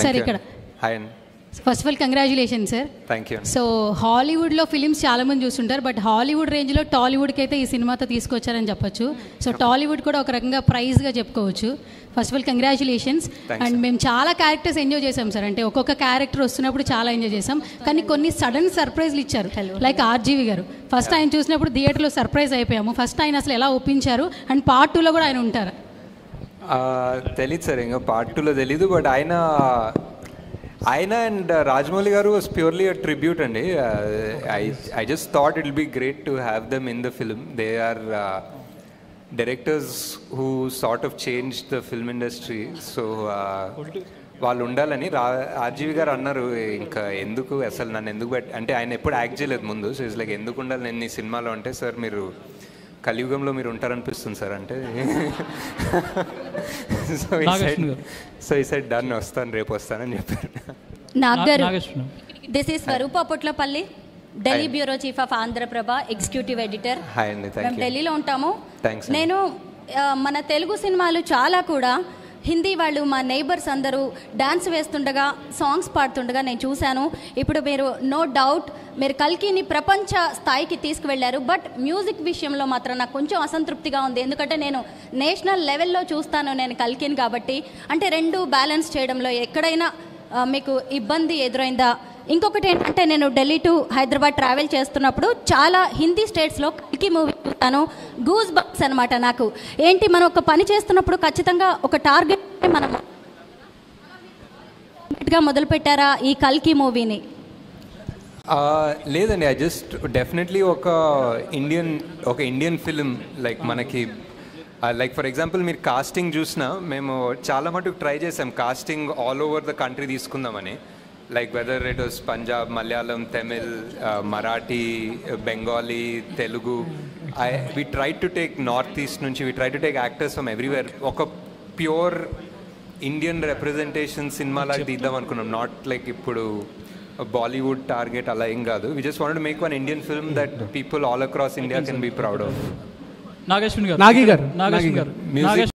Sir ఇక్కడ hi first of all congratulation sir. Thank you. So హాలీవుడ్లో films చాలామంది చూస్తుంటారు, బట్ హాలీవుడ్ రేంజ్లో టాలీవుడ్కి అయితే ఈ సినిమాతో తీసుకొచ్చారని చెప్పొచ్చు. సో టాలీవుడ్ కూడా ఒక రకంగా ప్రైజ్గా చెప్పుకోవచ్చు. First of all congratulations. And మేము చాలా క్యారెక్టర్స్ ఎంజాయ్ చేసాం సార్. అంటే ఒక్కొక్క క్యారెక్టర్ వస్తున్నప్పుడు చాలా ఎంజాయ్ చేసాం, కానీ కొన్ని సడన్ సర్ప్రైజ్లు ఇచ్చారు. లైక్ ఆర్జీవి గారు ఫస్ట్ ఆయన చూసినప్పుడు థియేటర్లో సర్ప్రైజ్ అయిపోయాము. ఫస్ట్ ఆయన అసలు ఎలా ఒప్పించారు, అండ్ పార్ట్ 2లో కూడా ఆయన ఉంటారు? తెలీదు సార్, ఇంకా పార్ట్ 2లో తెలీదు. బట్ ఆయన అండ్ రాజమౌళి గారు వాజ్ ప్యూర్లీ అ ట్రిబ్యూట్ అండి. I just thought it will be great to have them in the film. They are directors who sort of change the film industry. So వాళ్ళు ఉండాలని RGV గారు అన్నారు. ఇంకా ఎందుకు అసలు నన్ను ఎందుకు అంటే ఆయన ఎప్పుడు యాక్ట్ చేయలేదు ముందు. సో ఇట్స్ లైక్ ఎందుకు ఉండాలి నేను ఈ సినిమాలో అంటే, సార్ మీరు కలియుగంలో మీరు ఉంటారనిపిస్తుంది సార్ అంటే. సో ఈ సైడ్ డన్, వస్తాను రేపు వస్తానని చెప్పారు. నాగగారు, this is Swaroopa Potlapalli, Delhi bureau chief of Andhra Prabha, executive editor. Hi అండి. మేము ఢిల్లీలో ఉంటాము. నేను మన తెలుగు సినిమాలు చాలా కూడా హిందీ వాళ్ళు మా నైబర్స్ అందరూ డాన్స్ వేస్తుండగా, సాంగ్స్ పాడుతుండగా నేను చూశాను. ఇప్పుడు మీరు నో డౌట్ మీరు కల్కిని ప్రపంచ స్థాయికి తీసుకువెళ్ళారు. బట్ మ్యూజిక్ విషయంలో మాత్రం నాకు కొంచెం అసంతృప్తిగా ఉంది. ఎందుకంటే నేను నేషనల్ లెవెల్లో చూస్తాను నేను కల్కిని కాబట్టి. అంటే రెండు బ్యాలెన్స్ చేయడంలో ఎక్కడైనా మీకు ఇబ్బంది ఎదురైందా? ఇంకొకటి ఏంటంటే, నేను ఢిల్లీ టు హైదరాబాద్ ట్రావెల్ చేస్తున్నప్పుడు చాలా హిందీ స్టేట్స్లో కల్కి మూవీ చూస్తాను. గూస్ బంప్స్ అనమాట నాకు. ఏంటి, మనం ఒక పని చేస్తున్నప్పుడు ఖచ్చితంగా ఒక టార్గెట్ మనం మొదలుపెట్టారా ఈ కల్కి మూవీని? లేదండి, ఐ జస్ట్ డెఫినెట్లీ ఒక ఇండియన్ ఫిలిం లైక్ మనకి లైక్ ఫర్ ఎగ్జాంపుల్ మీరు కాస్టింగ్ చూసినా మేము చాలా మటుకు ట్రై చేసాం casting all over the country తీసుకుందామని. Like whether it was Punjab, Malayalam, Tamil, Marathi, Bengali, Telugu. We tried to take Northeast nunchi, we tried to take actors from everywhere. Oka pure Indian representation cinema like teedam anukunnam, not like ippudu Bollywood target ala em gaadu. We just wanted to make one Indian film that people all across India can be proud of. Nageshwin garu. Nagi garu.